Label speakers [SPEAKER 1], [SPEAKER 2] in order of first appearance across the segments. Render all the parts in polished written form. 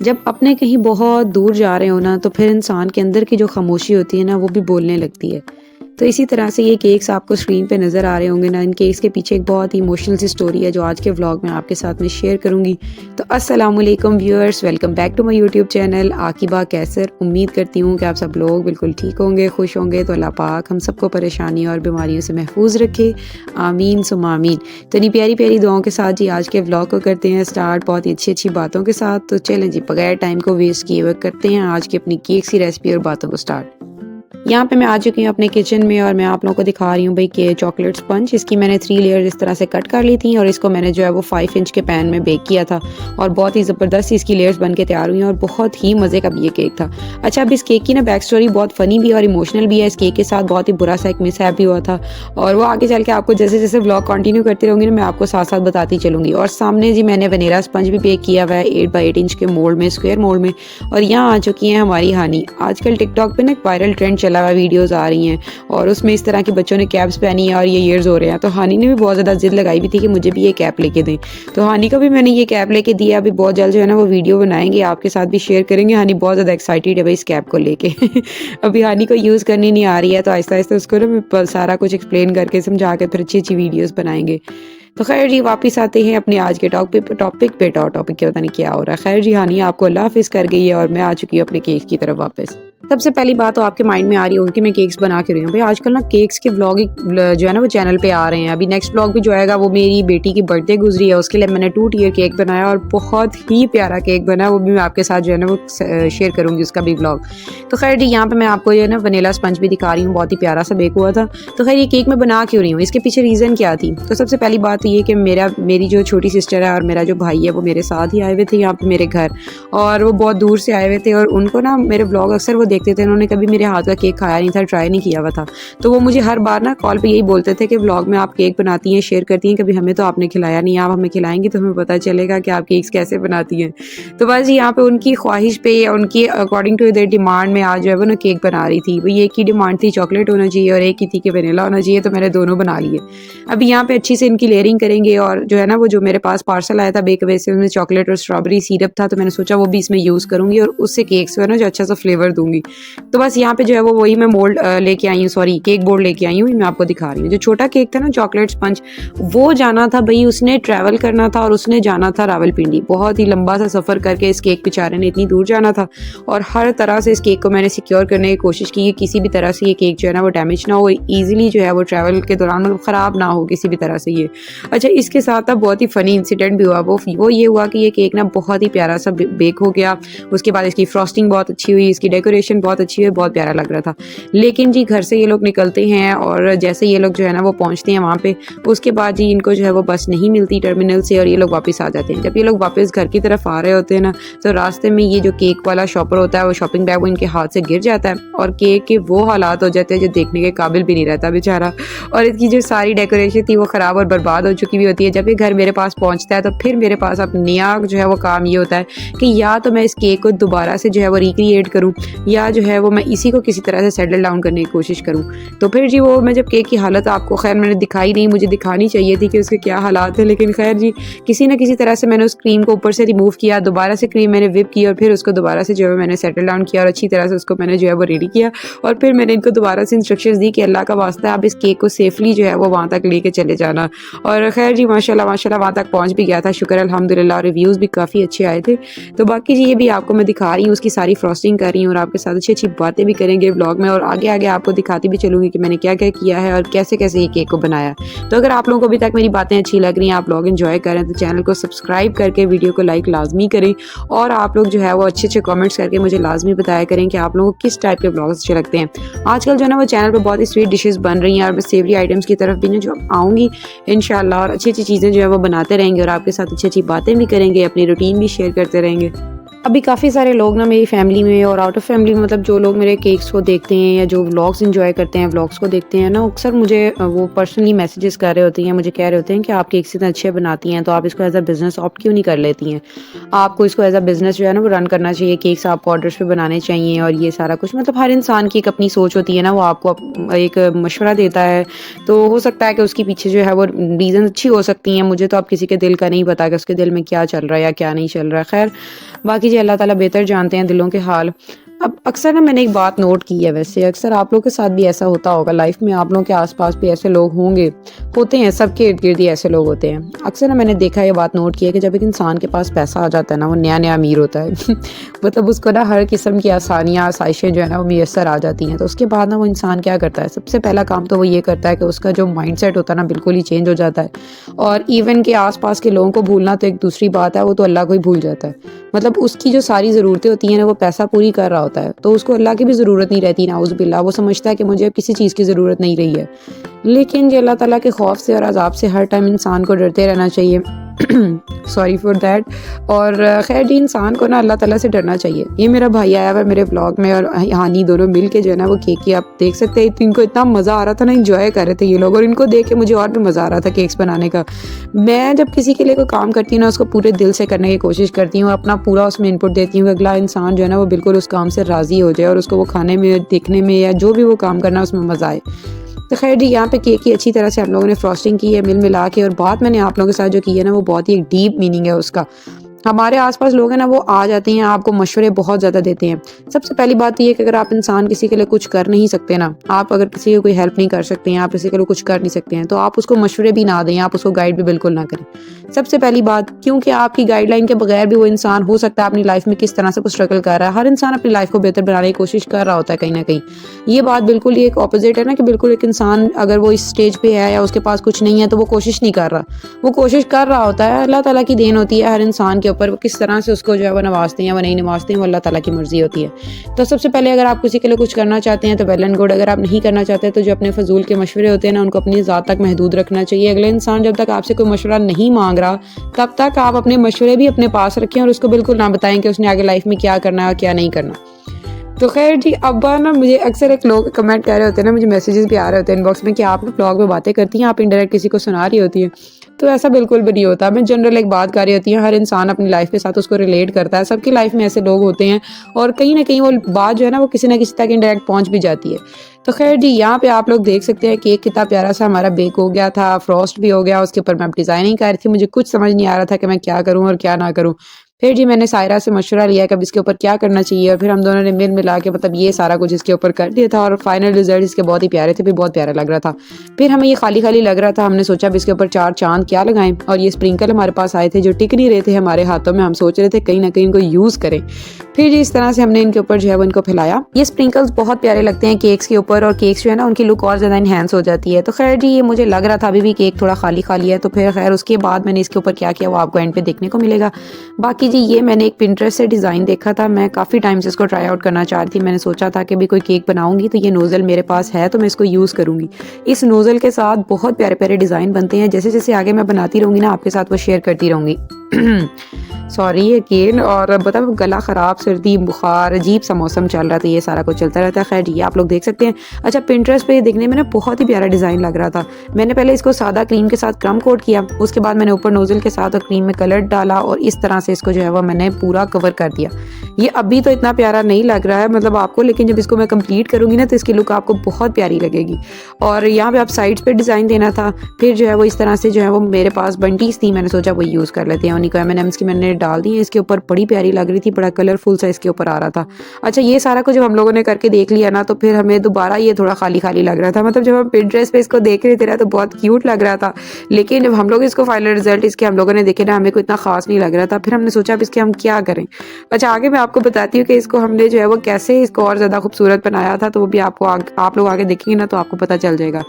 [SPEAKER 1] जब अपने कहीं बहुत दूर जा रहे हो ना तो फिर इंसान के अंदर की जो खामोशी होती है ना वो भी बोलने लगती है। तो इसी तरह से ये केक्स आपको स्क्रीन पे नज़र आ रहे होंगे ना, इन केक्स के पीछे एक बहुत ही इमोशनल सी स्टोरी है जो आज के व्लॉग में आपके साथ में शेयर करूंगी। तो अस्सलाम वालेकुम viewers, welcome back to my YouTube channel Aqiba Kaiser. उम्मीद करती हूँ कि आप सब लोग बिल्कुल ठीक होंगे, खुश होंगे। तो अल्लाह पाक हम सबको परेशानियों और बीमारियों से महफूज रखे, आमीन सुम्मा आमीन। तो इन्हीं प्यारी प्यारी दुआओं के साथ जी आज के व्लॉग को करते हैं स्टार्ट बहुत ही अच्छी अच्छी बातों के साथ। तो चलें जी, बगैर टाइम को वेस्ट किए हुए करते हैं आज की अपनी केक्स की रेसिपी और बातों को स्टार्ट। यहाँ पे मैं आ चुकी हूँ अपने किचन में और मैं आप लोगों को दिखा रही हूँ भाई कि चॉकलेट स्पंज, इसकी मैंने 3 लेयर इस तरह से कट कर ली थी और इसको मैंने जो है वो 5 इंच के पैन में बेक किया था और बहुत ही ज़बरदस्त इसकी लेयर्स बन के तैयार हुई हैं और बहुत ही मज़े का भी ये केक था। अच्छा, अब इस केक की ना बैक स्टोरी बहुत फ़नी भी है और इमोशनल भी है। इस केक के साथ बहुत ही बुरा सा एक मिसहैप भी हुआ था और वो आगे चल के आपको जैसे जैसे व्लॉग कंटिन्यू करती रहूँगी ना मैं आपको साथ साथ बताती चलूँगी। और सामने जी मैंने वनीला स्पंज भी बेक किया हुआ है 8x8 इंच के मोल्ड में, स्क्वायर मोल्ड में। और यहाँ आ चुकी हैं हमारी हानी। आजकल टिकटॉक पे ना एक वायरल ट्रेंड चला हुआ, वीडियोज़ आ रही हैं और उसमें इस तरह के बच्चों ने कैप्स पहनी है और ये ईयर्स हो रहे हैं। तो हानी ने भी बहुत ज़्यादा जिद लगाई भी थी कि मुझे भी ये कैप लेके दें। तो हानी को भी मैंने ये कैप लेके दिया। अभी बहुत जल्द जो है ना वो वीडियो बनाएंगे, आपके साथ भी शेयर करेंगे। हानी बहुत ज़्यादा एक्साइटेड है भाई इस कैप को लेके अभी हानी को यूज़ करनी नहीं आ रही है तो आहिस्ता आहिस्ता उसको ना मैं सारा कुछ एक्सप्लेन करके समझा के फिर अच्छी अच्छी वीडियोज़ बनाएंगे। तो खैर जी, वापस आते हैं अपने आज के टॉपिक पे। टॉपिक क्या पता नहीं क्या हो रहा है। खैर जी, हानी आपको अल्लाह हाफिज़ कर गई है और मैं आ चुकी हूँ अपने केक की तरफ वापस। सबसे पहली बात तो आपके माइंड में आ रही होगी कि मैं केक्स बना क्यों रही हूँ। भाई आजकल ना केक्स के व्लॉग जो है ना वो चैनल पे आ रहे हैं। अभी नेक्स्ट व्लॉग भी जो आएगा वो मेरी बेटी की बर्थडे गुजरी है, उसके लिए मैंने 2 टियर केक बनाया और बहुत ही प्यारा केक बना, वो भी मैं आपके साथ जो है ना वो शेयर करूँगी उसका भी व्लॉग। तो खैर जी, यहाँ पे मैं आपको जो है ना वनीला स्पंज भी दिखा रही हूँ, बहुत ही प्यारा सा बेक हुआ था। तो खैर ये केक मैं बना क्यों रही हूँ, इसके पीछे रीज़न क्या थी। तो सबसे पहली बात तो ये कि मेरी जो छोटी सिस्टर है और मेरा जो भाई है वो मेरे साथ ही आए हुए थे यहाँ पे मेरे घर, और वो बहुत दूर से आए हुए थे और उनको ना मेरे व्लॉग अक्सर वो देखते थे। उन्होंने कभी मेरे हाथ का केक खाया नहीं था, ट्राई नहीं किया हुआ था। तो वो मुझे हर बार ना कॉल पे यही बोलते थे कि व्लॉग में आप केक बनाती हैं, शेयर करती हैं, कभी हमें तो आपने खिलाया नहीं, आप हमें खिलाएंगी तो हमें पता चलेगा कि आप केक्स कैसे बनाती हैं। तो बस यहाँ पे उनकी ख्वाहिश पे या उनकी अकॉर्डिंग टू देयर डिमांड में आज जो है वो ना केक बना रही थी। वही एक ही डिमांड थी, चॉकलेट होना चाहिए, और एक ही थी कि वनीला होना चाहिए, तो मैंने दोनों बना लिए। अभी यहाँ पे अच्छी से इनकी लेयरिंग करेंगे और जो है ना वो जो मेरे पास पार्सल आया था बेकवे से, उसमें चॉकलेट और स्ट्रॉबेरी सिरप था, तो मैंने सोचा वो भी इसमें यूज़ करूँगी और उससे केक्स को है ना जो अच्छा सा फ्लेवर दूंगी। तो बस यहाँ पे जो है वो वही मैं मोल्ड लेके आई हूँ, सॉरी केक बोर्ड लेके आई हूँ, मैं आपको दिखा रही हूँ। जो छोटा केक था ना चॉकलेट स्पंज, वो जाना था भाई, उसने ट्रैवल करना था और उसने जाना था रावलपिंडी। बहुत ही लंबा सा सफ़र करके इस केक बेचारे ने इतनी दूर जाना था और हर तरह से इस केक को मैंने सिक्योर करने की कोशिश की कि किसी भी तरह से ये केक जो है ना वो डैमेज ना हो, ईजिली जो है वो ट्रैवल के दौरान मतलब ख़राब ना हो किसी भी तरह से ये। अच्छा, इसके साथ अब बहुत ही फ़नी इंसिडेंट भी हुआ। वो ये हुआ कि ये केक ना बहुत ही प्यारा सा बेक हो गया। उसके बाद इसकी फ्रॉस्टिंग बहुत अच्छी हुई, इसकी डेकोरेशन बहुत अच्छी हुई, बहुत प्यारा लग रहा था। लेकिन जी घर से ये लोग निकलते हैं और जैसे ये लोग जो है ना वो पहुंचते हैं वहाँ पे, उसके बाद जी इनको जो है वो बस नहीं मिलती टर्मिनल से और ये लोग वापस आ जाते हैं। जब ये लोग वापस घर की तरफ आ रहे होते हैं ना, तो रास्ते में ये जो केक वाला शॉपर होता है वो शॉपिंग बैग वो इनके हाथ से गिर जाता है और केक के वो हालात हो जाते हैं जो देखने के काबिल भी नहीं रहता बेचारा। और इसकी जो सारी डेकोरेशन थी वो ख़राब और बर्बाद हो चुकी भी होती है। जब ये घर मेरे पास पहुँचता है तो फिर मेरे पास अब नया जो है वो काम ये होता है कि या तो मैं इस केक को दोबारा से जो है वो रिक्रिएट करूँ या जो है वो मैं इसी को किसी तरह से सेटल डाउन करने की कोशिश करूँ। तो फिर जी वो मैं जब केक की हालत आपको खैर मैंने दिखाई नहीं, मुझे दिखानी चाहिए थी कि उसके क्या हालात है, लेकिन खैर जी किसी न किसी तरह से मैंने उस क्रीम को ऊपर से रिमूव किया, दोबारा से क्रीम मैंने विप की और फिर उसको दोबारा से जो है मैंने सेटल डाउन किया और अच्छी तरह से उसको मैंने जो है वो रेडी किया। और फिर मैंने इनको दोबारा से इंस्ट्रक्शंस दी कि अल्लाह का वास्ता आप इस केक को सेफली जो है वो वहाँ तक लेके चले जाना। और खैर जी माशाल्लाह माशाल्लाह वहाँ तक पहुँच भी गया था, शुक्र अल्हम्दुलिल्लाह। रिव्यूज़ भी काफ़ी अच्छे आए थे। तो बाकी जी ये भी आपको मैं दिखा रही हूँ, उसकी सारी फ्रॉस्टिंग कर रही हूँ और आपके साथ अच्छी अच्छी बातें भी करेंगे व्लॉग में और आगे आगे आपको दिखाती भी चलूँगी कि मैंने क्या क्या किया है और कैसे कैसे ये केक को बनाया। तो अगर आप लोगों को अभी तक मेरी बातें अच्छी लग रही हैं, आप लोग एंजॉय करें, तो चैनल को सब्सक्राइब करके वीडियो को लाइक लाजमी करें और आप लोग जो है वो अच्छे अच्छे कमेंट्स करके मुझे लाजमी बताया करें कि आप लोगों को किस टाइप के व्लॉग्स अच्छे लगते हैं। आजकल जो है ना वो चैनल पर बहुत ही स्वीट डिशेज़ बन रही हैं और मैं सेवरी आइटम्स की तरफ भी ना जो आऊँगी इंशाल्लाह, और अच्छी अच्छी चीज़ें जो है वो बनाते रहेंगे और आपके साथ अच्छी अच्छी बातें भी करेंगे, अपनी रूटीन भी शेयर करते रहेंगे। अभी काफ़ी सारे लोग ना मेरी फैमिली में और आउट ऑफ फैमिली में, मतलब जो लोग मेरे केक्स को देखते हैं या जो व्लॉग्स एंजॉय करते हैं, व्लॉग्स को देखते हैं ना, अक्सर मुझे वो पर्सनली मैसेजेस कर रहे होते हैं, मुझे कह रहे होते हैं कि आप केक्स इतने अच्छे बनाती हैं तो आप इसको एज अ बिज़नेस ऑप्ट क्यों नहीं कर लेती हैं, आपको इसको एज अ बिज़नेस जो है ना वो रन करना चाहिए, केक्स आपको ऑर्डर्स पे बनाने चाहिए और ये सारा कुछ। मतलब हर इंसान की एक अपनी सोच होती है ना, वो आपको एक मशवरा देता है, तो हो सकता है कि उसके पीछे जो है वो रीज़न अच्छी हो सकती हैं। मुझे तो अब किसी के दिल का नहीं पता कि उसके दिल में क्या चल रहा है या क्या नहीं चल रहा है। खैर बाकी जी अल्लाह ताला बेहतर जानते हैं दिलों के हाल। अब अक्सर ना मैंने एक बात नोट की है, वैसे अक्सर आप लोगों के साथ भी ऐसा होता होगा लाइफ में, आप लोगों के आसपास भी ऐसे लोग होंगे, होते हैं, सबके इर्द गिर्द ही ऐसे लोग होते हैं। अक्सर ना मैंने देखा, ये बात नोट की है कि जब एक इंसान के पास पैसा आ जाता है ना, वो नया नया अमीर होता है मतलब उसको ना हर किस्म की आसानियाँ आसाइशें जो है ना वो मैसर आ जाती हैं। तो उसके बाद ना वो इंसान क्या करता है, सबसे पहला काम तो वो ये करता है कि उसका जो माइंड सेट होता है ना बिल्कुल ही चेंज हो जाता है। और इवन के आसपास के लोगों को भूलना तो एक दूसरी बात है, वो तो अल्लाह को ही भूल जाता है। मतलब उसकी जो सारी ज़रूरतें होती हैं ना वो पैसा पूरी कर रहा होता है, तो उसको अल्लाह की भी ज़रूरत नहीं रहती, नाउज़ुबिल्लाह। वो समझता है कि मुझे अब किसी चीज़ की ज़रूरत नहीं रही है। लेकिन ये अल्लाह ताला के खौफ से और अज़ाब से हर टाइम इंसान को डरते रहना चाहिए। Sorry for that. और खैर जी, इंसान को ना अल्लाह ताला से डरना चाहिए। ये मेरा भाई आया हुआ है मेरे व्लॉग में, और हानी दोनों मिल के जो है ना वो केक की, आप देख सकते हैं इनको इतना मज़ा आ रहा था ना, इंजॉय कर रहे थे ये लोग, और इनको देख के मुझे और भी मज़ा आ रहा था केक्स बनाने का। मैं जब किसी के लिए कोई काम करती हूँ ना, उसको पूरे दिल से करने की कोशिश करती हूँ, अपना पूरा उसमें इनपुट देती हूँ कि अगला इंसान जो है ना वो बिल्कुल उस काम से राज़ी हो जाए और उसको वो खाने में, देखने में, या जो भी वो काम करना है उसमें मज़ा आए। तो खैर जी, यहाँ पे केक की अच्छी तरह से हम लोगों ने फ्रॉस्टिंग की है मिल मिला के, और बात मैंने आप लोगों के साथ जो की है ना वो बहुत ही एक डीप मीनिंग है उसका। हमारे आसपास लोग हैं ना वो आ जाते हैं, आपको मशवरे बहुत ज़्यादा देते हैं। सबसे पहली बात ये है कि अगर आप इंसान किसी के लिए कुछ कर नहीं सकते ना, आप अगर किसी की कोई हेल्प नहीं कर सकते हैं, आप किसी के लिए कुछ कर नहीं सकते हैं, तो आप उसको मशवरे भी ना दें, आप उसको गाइड भी बिल्कुल ना करें। सबसे पहली बात, क्योंकि आपकी गाइडलाइन के बगैर भी वो इंसान हो सकता है अपनी लाइफ में किस तरह से कुछ स्ट्रगल कर रहा है। हर इंसान अपनी लाइफ को बेहतर बनाने की कोशिश कर रहा होता है कहीं ना कहीं। ये बात बिल्कुल ही एक ऑपोजिट है ना, कि बिल्कुल एक इंसान अगर वो इस स्टेज पे है या उसके पास कुछ नहीं है तो वो कोशिश नहीं कर रहा। वो कोशिश कर रहा होता है, अल्लाह ताला की देन होती है हर इंसान के ऊपर, वो किस तरह से उसको जो है वो नवाजते हैं, वो नहीं नवाजते हैं, वो अल्लाह ताला की मर्जी होती है। तो सबसे पहले अगर आप किसी के लिए कुछ करना चाहते हैं तो वेल एंड गुड। अगर आप नहीं करना चाहते तो जो अपने फजूल के मशवरे होते हैं ना, उनको अपनी ज़ात तक महदूद रखना चाहिए। अगले इंसान जब तक आपसे कोई मशवरा नहीं मांग रहा, तब तक आप अपने मशवरे भी अपने पास रखें, और उसको बिल्कुल ना बताएं कि उसने आगे लाइफ में क्या करना है और क्या नहीं करना। तो खैर जी, अब ना मुझे अक्सर एक लोग कमेंट कर रहे होते हैं ना, मुझे मैसेजेस भी आ रहे होते हैं इनबॉक्स में कि आप ब्लॉग में बातें करती हैं, आप इनडायरेक्ट किसी को सुना रही होती हैं। तो ऐसा बिल्कुल भी नहीं होता। मैं जनरल एक बात कर रही होती हूँ, हर इंसान अपनी लाइफ के साथ उसको रिलेट करता है, सबकी लाइफ में ऐसे लोग होते हैं, और कहीं ना कहीं वो बात जो है ना वो किसी ना किसी तक इनडायरेक्ट पहुँच भी जाती है। तो खैर जी, यहाँ पे आप लोग देख सकते हैं केक कितना प्यारा सा हमारा बेक हो गया था, फ्रॉस्ट भी हो गया, उसके ऊपर मैं डिज़ाइनिंग कर रही थी, मुझे कुछ समझ नहीं आ रहा था कि मैं क्या करूँ और क्या ना करूँ। फिर जी मैंने सायरा से मशवरा लिया कि अब इसके ऊपर क्या करना चाहिए, और फिर हम दोनों ने मिल मिला के मतलब ये सारा कुछ इसके ऊपर कर दिया था, और फाइनल रिजल्ट इसके बहुत ही प्यारे थे, भी बहुत प्यारा लग रहा था। फिर हमें ये खाली खाली लग रहा था, हमने सोचा अब इसके ऊपर 4 चांद क्या लगाएं, और ये स्प्रिंकल हमारे पास आए थे जो टिक नहीं रहे थे हमारे हाथों में, हम सोच रहे थे कहीं ना कहीं इनको यूज़ करें। फिर जी इस तरह से हमने इनके ऊपर जो है वो इनको फैलाया। ये स्प्रिंकल्स बहुत प्यारे लगते हैं केक्स के ऊपर, और केक्स जो है ना उनकी लुक और ज़्यादा इनहेंस हो जाती है। तो खैर जी, ये मुझे लग रहा था अभी भी केक थोड़ा खाली खाली है, तो फिर खैर उसके बाद मैंने इसके ऊपर क्या किया वो आपको एंड पे देखने को मिलेगा। बाकी जी, ये मैंने एक पिंटरेस्ट से डिज़ाइन देखा था, मैं काफ़ी टाइम से इसको ट्राई आउट करना चाह रही थी। मैंने सोचा था कि भी कोई केक बनाऊंगी तो ये नोज़ल मेरे पास है तो मैं इसको यूज़ करूंगी। इस नोज़ल के साथ बहुत प्यारे प्यारे डिज़ाइन बनते हैं, जैसे जैसे आगे मैं बनाती रहूँगी ना आपके साथ वो शेयर करती रहूँगी। सॉरी अगेन, और बताओ गला ख़राब, सर्दी, बुखार, अजीब सा मौसम चल रहा था, ये सारा कुछ चलता रहता है। खैर ये आप लोग देख सकते हैं। अच्छा, पिंटरेस्ट पे ये देखने में ना बहुत ही प्यारा डिज़ाइन लग रहा था। मैंने पहले इसको सादा क्रीम के साथ क्रम कोट किया, उसके बाद मैंने ऊपर नोज़ल के साथ और क्रीम में कलर डाला, और इस तरह से इसको जो है वो मैंने पूरा कवर कर दिया। ये अभी तो इतना प्यारा नहीं लग रहा है मतलब आपको, लेकिन जब इसको मैं कंप्लीट करूँगी ना तो इसकी लुक आपको बहुत प्यारी लगेगी। और यहाँ पे आप साइड्स पे डिज़ाइन देना था। फिर जो है वो इस तरह से जो है वो मेरे पास बंटीज थी, मैंने सोचा वो यूज़ कर लेते हैं, उन्हीं को M&M's की मैंने डाल दी है इसके ऊपर, बड़ी प्यारी लग रही थी, बड़ा कलरफुल सा इसके ऊपर आ रहा था। अच्छा, ये सारा कुछ जब हम लोगों ने करके देख लिया ना, तो फिर हमें दोबारा ये थोड़ा खाली खाली लग रहा था। मतलब जब हम पिंटरेस्ट पे इसको देख रहे थे ना तो बहुत क्यूट लग रहा था, लेकिन जब हम लोग इसको फाइनल रिजल्ट इसके हम लोगों ने देखे ना, हमें कोई इतना खास नहीं लग रहा था। फिर हमने सोचा अब इसके हम क्या करें। अच्छा, आगे मैं आपको बताती हूँ कि इसको हमने जो है वो कैसे इसको और ज़्यादा खूबसूरत बनाया था, तो वो भी आपको आप लोग आगे देखेंगे ना तो आपको पता चल जाएगा।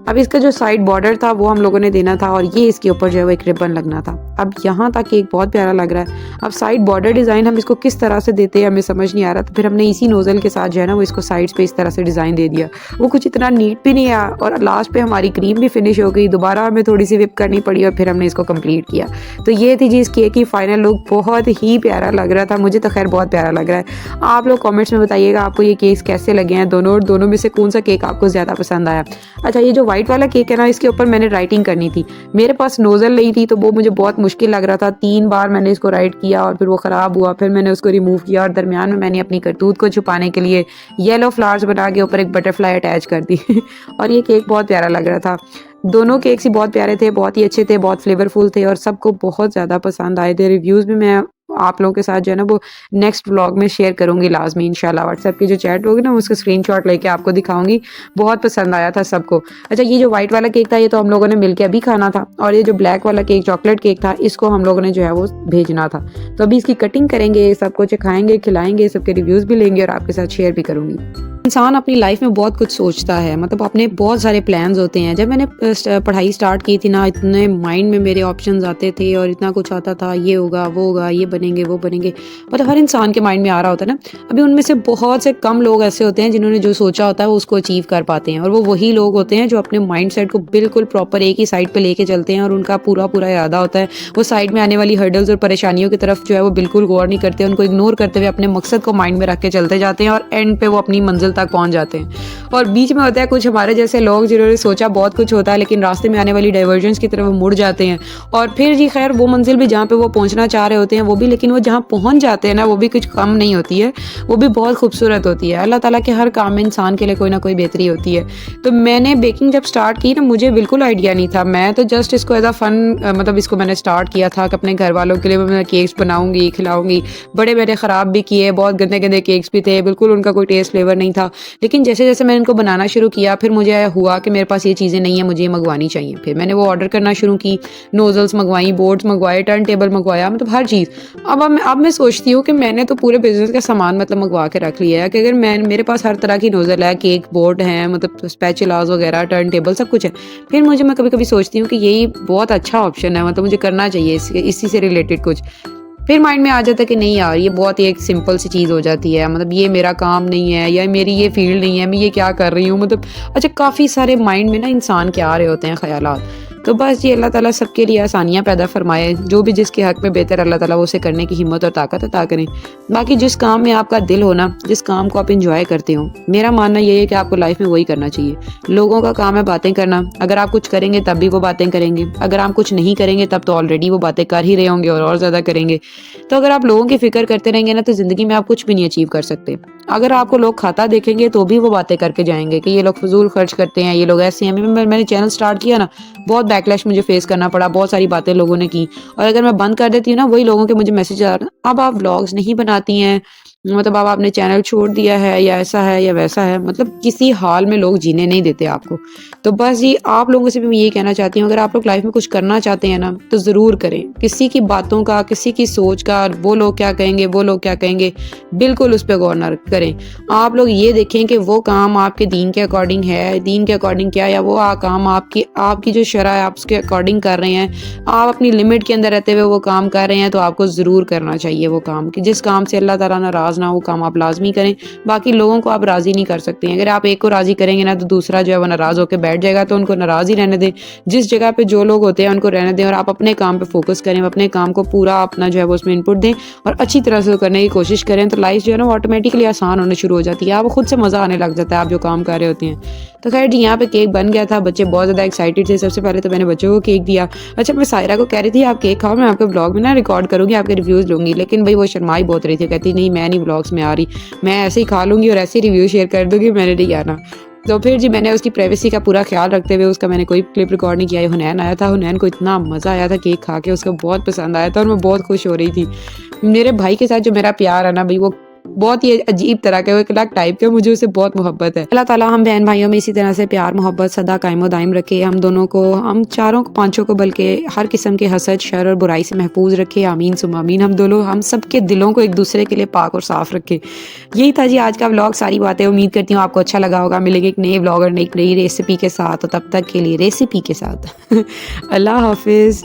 [SPEAKER 1] अब इसका जो साइड बॉर्डर था वो हम लोगों ने देना था, और ये इसके ऊपर जो है वो एक रिबन लगना था। अब यहाँ तक एक बहुत प्यारा लग रहा है। अब साइड बॉर्डर डिज़ाइन हम इसको किस तरह से देते हैं हमें समझ नहीं आ रहा, तो फिर हमने इसी नोज़ल के साथ जो है ना वो इसको साइड्स पे इस तरह से डिज़ाइन दे दिया। वो कुछ इतना नीट भी नहीं आया, और लास्ट पे हमारी क्रीम भी फिनिश हो गई, दोबारा हमें थोड़ी सी विप करनी पड़ी, और फिर हमने इसको कंप्लीट किया। तो ये थी जी इस केक की फाइनल लुक, बहुत ही प्यारा लग रहा था, मुझे तो खैर बहुत प्यारा लग रहा है। आप लोग कॉमेंट्स में बताइएगा आपको ये केक्स कैसे लगे हैं दोनों, और दोनों में से कौन सा केक आपको ज़्यादा पसंद आया। अच्छा, ये जो व्हाइट वाला केक है ना, इसके ऊपर मैंने राइटिंग करनी थी, मेरे पास नोज़ल नहीं थी, तो वो मुझे बहुत मुश्किल लग रहा था। 3 बार मैंने इसको राइट किया और फिर वो ख़राब हुआ, फिर मैंने उसको रिमूव किया, और दरमियान में मैंने अपनी करतूत को छुपाने के लिए येलो फ्लावर्स बना के ऊपर एक बटरफ्लाई अटैच कर दी और ये केक बहुत प्यारा लग रहा था। दोनों केक्स ही बहुत प्यारे थे, बहुत ही अच्छे थे, बहुत फ्लेवरफुल थे, और सबको बहुत ज़्यादा पसंद आए थे। रिव्यूज़ भी मैं आप लोगों के साथ जो है ना वो नेक्स्ट व्लॉग में शेयर करूँगी लाजमी इंशाल्लाह। व्हाट्सएप की जो चैट होगी ना उसका स्क्रीनशॉट लेके आपको दिखाऊंगी। बहुत पसंद आया था सबको। अच्छा, ये जो व्हाइट वाला केक था ये तो हम लोगों ने मिलकर अभी खाना था, और ये जो ब्लैक वाला केक चॉकलेट केक था इसको हम लोगों ने जो है वो भेजना था। तो अभी इसकी कटिंग करेंगे, सब कुछ खाएंगे, खिलाएंगे, सबके रिव्यूज़ भी लेंगे और आपके साथ शेयर भी करूँगी। इंसान अपनी लाइफ में बहुत कुछ सोचता है, मतलब अपने बहुत सारे प्लान्स होते हैं। जब मैंने पढ़ाई स्टार्ट की थी ना, इतने माइंड में मेरे ऑप्शंस आते थे और इतना कुछ आता था, ये होगा वो होगा, ये बनेंगे वो बनेंगे, मतलब हर इंसान के माइंड में आ रहा होता है ना। अभी उनमें से बहुत से कम लोग ऐसे होते हैं जिन्होंने जो सोचा होता है वो उसको अचीव कर पाते हैं, और वो वही लोग होते हैं जो अपने माइंड सेट को बिल्कुल प्रॉपर एक ही साइड पर लेके चलते हैं और उनका पूरा पूरा इरादा होता है। वो साइड में आने वाली हर्डल्स और परेशानियों की तरफ जो है वो बिल्कुल गौर नहीं करते, उनको इग्नोर करते हुए अपने मकसद को माइंड में रख के चलते जाते हैं और एंड पे वो अपनी मंजिल तक पहुंच जाते हैं। और बीच में होता है कुछ हमारे जैसे लोग जिन्होंने सोचा बहुत कुछ होता है, लेकिन रास्ते में आने वाली डाइवर्जेंस की तरफ मुड़ जाते हैं, और फिर जी खैर वो मंजिल भी जहाँ पे वो पहुंचना चाह रहे होते हैं वो भी, लेकिन वो जहाँ पहुंच जाते हैं ना वो भी कुछ कम नहीं होती है, वो भी बहुत खूबसूरत होती है। अल्लाह ताला के हर काम में इंसान के लिए कोई ना कोई बेहतरी होती है। तो मैंने बेकिंग जब स्टार्ट की ना, मुझे बिल्कुल आइडिया नहीं था, मैं तो जस्ट इसको एज अ फन मतलब इसको मैंने स्टार्ट किया था कि अपने घर वालों के लिए मैं केक्स बनाऊंगी, खिलाऊंगी। बड़े मैंने ख़राब भी किए, बहुत गंदे गंदे केक्स भी थे, बिल्कुल उनका कोई टेस्ट फ्लेवर नहीं था। लेकिन जैसे जैसे मैंने इनको बनाना शुरू किया, फिर मुझे हुआ कि मेरे पास ये चीज़ें नहीं है, मुझे ये मंगवानी चाहिए। फिर मैंने वो ऑर्डर करना शुरू की, नोजल्स मंगवाई, बोर्ड्स मंगवाए, टर्न टेबल मंगवाया, मतलब हर चीज़। अब मैं सोचती हूँ कि मैंने तो पूरे बिजनेस का सामान मतलब मंगवा के रख लिया है कि अगर मेरे पास हर तरह की नोजल है, केक बोर्ड है, मतलब स्पैचुलास वगैरह, टर्न टेबल सब कुछ है, फिर मैं कभी कभी सोचती हूँ कि यही बहुत अच्छा ऑप्शन है, मतलब मुझे करना चाहिए इसी से रिलेटेड कुछ। फिर माइंड में आ जाता है कि नहीं यार, ये बहुत ही एक सिंपल सी चीज़ हो जाती है, मतलब ये मेरा काम नहीं है, या मेरी ये फील्ड नहीं है, मैं ये क्या कर रही हूँ, मतलब अच्छा काफ़ी सारे माइंड में ना इंसान के आ रहे होते हैं ख्यालात। तो बस ये अल्लाह ताला सबके लिए आसानियाँ पैदा फरमाए, जो भी जिसके हक में बेहतर अल्लाह ताला वो उसे करने की हिम्मत और ताकत अता करें। बाकी जिस काम में आपका दिल हो ना, जिस काम को आप इंजॉय करते हो, मेरा मानना ये है कि आपको लाइफ में वही करना चाहिए। लोगों का काम है बातें करना, अगर आप कुछ करेंगे तब भी वो बातें करेंगे, अगर आप कुछ नहीं करेंगे तब तो ऑलरेडी वो बातें कर ही रहे होंगे और ज़्यादा करेंगे। तो अगर आप लोगों की फिक्र करते रहेंगे ना तो ज़िंदगी में आप कुछ भी नहीं अचीव कर सकते। अगर आपको लोग खाता देखेंगे तो भी वो बातें करके जाएंगे कि ये लोग फजूल खर्च करते हैं, ये लोग ऐसे हैं। मैंने चैनल स्टार्ट किया ना, बहुत बैकलैश मुझे फेस करना पड़ा, बहुत सारी बातें लोगों ने की, और अगर मैं बंद कर देती हूँ ना, वही लोगों के मुझे मैसेज आ रहे हैं, अब आप व्लॉग्स नहीं बनाती हैं, मतलब अब आपने चैनल छोड़ दिया है, या ऐसा है या वैसा है, मतलब किसी हाल में लोग जीने नहीं देते आपको। तो बस ये आप लोगों से भी मैं यही कहना चाहती हूँ, अगर आप लोग लाइफ में कुछ करना चाहते हैं ना तो ज़रूर करें। किसी की बातों का, किसी की सोच का, वो लोग क्या कहेंगे, वो लोग क्या कहेंगे, बिल्कुल उस पर गौर ना करें। आप लोग ये देखें कि वो काम आपके दीन के अकॉर्डिंग है, दीन के अकॉर्डिंग क्या, या वो काम आपकी जो शरअ है आप उसके अकॉर्डिंग कर रहे हैं, आप अपनी लिमिट के अंदर रहते हुए वो काम कर रहे हैं, तो आपको ज़रूर करना चाहिए वो काम। कि जिस काम से अल्लाह ताला नाराज़ ना हो, काम आप लाजमी करें। बाकी लोगों को आप राज़ी नहीं कर सकते हैं, अगर आप एक को राज़ी करेंगे ना तो दूसरा जो है वो नाराज़ होकर बैठ जाएगा, तो उनको नाराज़ ही रहने दें। जिस जगह पे जो लोग होते हैं उनको रहने दें, और आप अपने काम पे फोकस करें, अपने काम को पूरा अपना जो है वो उसमें इनपुट दें और अच्छी तरह से करने की कोशिश करें, तो लाइफ जो है ना वो ऑटोमेटिकली आसान होने शुरू हो जाती है, आपको खुद से मज़ा आने लग जाता है आप जो काम कर रहे होते हैं। तो खैर जी, यहाँ पे केक बन गया था, बच्चे बहुत ज़्यादा एक्साइटेड थे। सबसे पहले तो मैंने बच्चों को केक दिया। अच्छा, मैं सायरा को कह रही थी आप केक खाओ, मैं आपके ब्लॉग में ना रिकॉर्ड करूँगी, आपके रिव्यूज़ लूँगी, लेकिन भाई वो शर्माई बहुत रही थी, कहती नहीं मैं नहीं ब्लॉग्स में आ रही, मैं ऐसे ही खा लूँगी और ऐसे ही रिव्यू शेयर कर दूँगी, मैंने नहीं आना। तो फिर जी मैंने उसकी प्राइवेसी का पूरा ख्याल रखते हुए उसका मैंने कोई क्लिप रिकॉर्ड नहीं किया। हुनैन आया था, हुनैन को इतना मज़ा आया था केक खा के, उसको बहुत पसंद आया था और मैं बहुत खुश हो रही थी। मेरे भाई के साथ जो मेरा प्यार है ना भाई, वो बहुत ही अजीब तरह का, वो एक अलग टाइप का, मुझे उससे बहुत मोहब्बत है। अल्लाह ताला हम बहन भाइयों में इसी तरह से प्यार मोहब्बत सदा कायम दायम रखे, हम दोनों को, हम चारों को, पांचों को, बल्कि हर किस्म के हसद, शर और बुराई से महफूज रखे। आमीन सुम आमीन। हम सबके दिलों को एक दूसरे के लिए पाक और साफ रखे। यही था जी आज का व्लॉग, सारी बातें। उम्मीद करती हूँ आपको अच्छा लगा होगा। मिलेंगे एक नए व्लॉग और एक नई रेसिपी के साथ, तो तब तक के लिए रेसिपी के साथ अल्लाह हाफिज़।